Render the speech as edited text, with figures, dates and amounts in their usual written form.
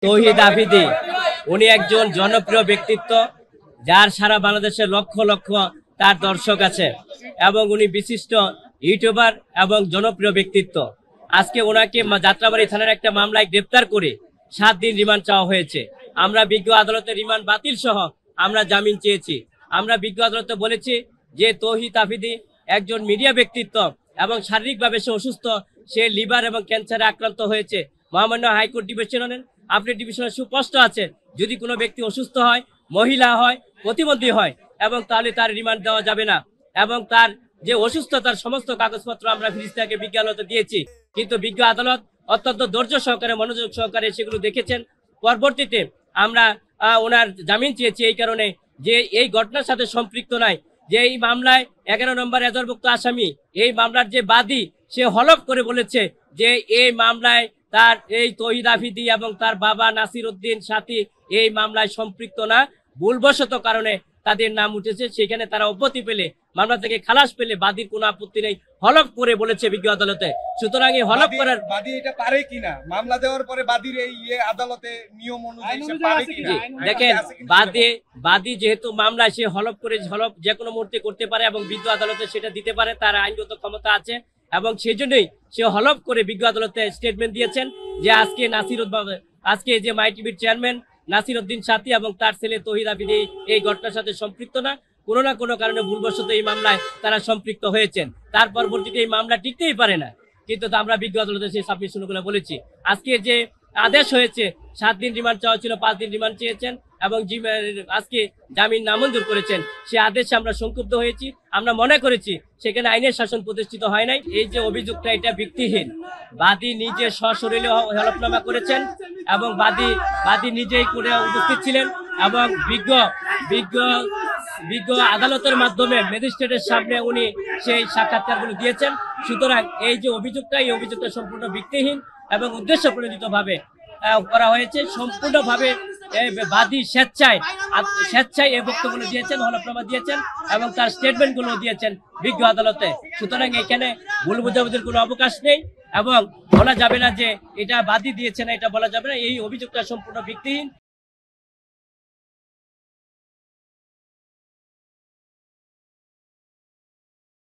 তৌহিদ আফ্রিদি উনি একজন জনপ্রিয় ব্যক্তিত্ব, যার সারা বাংলাদেশে লক্ষ লক্ষ তার দর্শক আছে এবং উনি বিশিষ্ট ইউটিউবার এবং জনপ্রিয় ব্যক্তিত্ব। আজকে ওনাকে যাত্রাবাড়ি থানার একটা মামলায় গ্রেপ্তার করে 7 দিন রিমান্ড চাওয়া হয়েছে। আমরা বিজ্ঞ আদালতের রিমান্ড বাতিল সহ আমরা জামিন চেয়েছি। আমরা বিজ্ঞ আদালতে বলেছি যে তৌহিদ আফ্রিদি একজন মিডিয়া ব্যক্তিত্ব এবং শারীরিকভাবে সে অসুস্থ, সে লিভার এবং ক্যান্সারে আক্রান্ত হয়েছে। মহামান্য হাইকোর্ট ডিভিশনের আপডেট ডিভিশনে সুস্পষ্ট আছে, যদি কোনো ব্যক্তি অসুস্থ হয়, মহিলা হয়, প্রতিবন্ধী হয় এবং তাহলে তার রিমান্ড দেওয়া যাবে না। এবং তার যে অসুস্থতার সমস্ত কাগজপত্র আমরা ফিরিস্তাকে বিজ্ঞ আদালতে দিয়েছি, কিন্তু বিজ্ঞ আদালত অত্যন্ত ধৈর্য সহকারে, মনোযোগ সহকারে সেগুলো দেখেছেন। পরবর্তীতে আমরা ওনার জামিন চেয়েছি এই কারণে যে এই ঘটনার সাথে সম্পৃক্ত নাই, যে এই মামলায় 11 নম্বর এজাহারভুক্ত আসামি, এই মামলার যে বাদী, সে হলফ করে বলেছে যে এই মামলায় তার এই তৌহিদ আফ্রিদি এবং তার বাবা নাসির উদ্দিন সাথী এই মামলায় সম্পৃক্ত না, ভুলবশত কারণে তাদের নাম উঠেছে, সেখানে তারা অব্যাহতি পেলে, মামলা থেকে খালাস পেলে বাদীর কোনো আপত্তি নেই, হলফ করে বলেছে বিজ্ঞ আদালতে। সুতরাং এই হলফ করার বাদী এটা পারে কিনা, মামলা দেওয়ার পরে বাদীর এই আদালতে নিয়ম অনুযায়ী পারে কিনা, দেখেন বাদী যেহেতু মামলা, সে হলফ করে হলফ যে কোনো মুহূর্তে করতে পারে এবং বিজ্ঞ আদালতে সেটা দিতে পারে, তার আইনগত ক্ষমতা আছে এবং সেই জন্যই সে হলফ করে বিজ্ঞ আদালতে স্টেটমেন্ট দিয়েছেন যে আজকে যে মাই টিভির চেয়ারম্যান নাসির উদ্দিন সাথী এবং তার ছেলে তৌহিদ আফ্রিদি এই ঘটনার সাথে সম্পৃক্ত না, কোনো না কোনো কারণে ভুলবশত এই মামলায় তারা সম্পৃক্ত হয়েছেন। তার পরবর্তীতে এই মামলা টিকতেই পারে না, কিন্তু আমরা বিজ্ঞ আদালতে সেই সাবমিশনগুলো বলেছি। আজকে যে আদেশ হয়েছে 7 দিন রিমান্ড চাওয়া ছিল, 5 দিন রিমান্ড চেয়েছেন এবং আজকে জামিন নামঞ্জুর করেছেন, সে আদেশে আমরা সংক্ষুব্ধ হয়েছি। আমরা মনে করেছি সেখানে আইনের শাসন প্রতিষ্ঠিত হয় নাই। এই যে অভিযোগটা, এটা ভিত্তিহীন। বাদী নিজে সশরীরে হলফনামা করেছেন এবং বাদী নিজেই করে উপস্থিত ছিলেন এবং বিজ্ঞ আদালতের মাধ্যমে ম্যাজিস্ট্রেটের সামনে উনি সেই সাক্ষাৎকারগুলো দিয়েছেন। সুতরাং এই যে অভিযোগটা, এই অভিযোগটা সম্পূর্ণ ভিত্তিহীন এবং উদ্দেশ্য প্রণোদিতভাবে করা হয়েছে। সম্পূর্ণভাবে বাদী স্বেচ্ছায় এই বক্তব্যগুলো দিয়েছেন, হলফনামা দিয়েছেন এবং তার স্টেটমেন্টগুলো দিয়েছেন বিজ্ঞ আদালতে। সুতরাং এখানে ভুল বোঝাবুঝির কোনো অবকাশ নেই এবং বলা যাবে না যে এটা বাদী দিয়েছে না, এটা বলা যাবে না। এই অভিযোগটা সম্পূর্ণ ভিত্তিহীন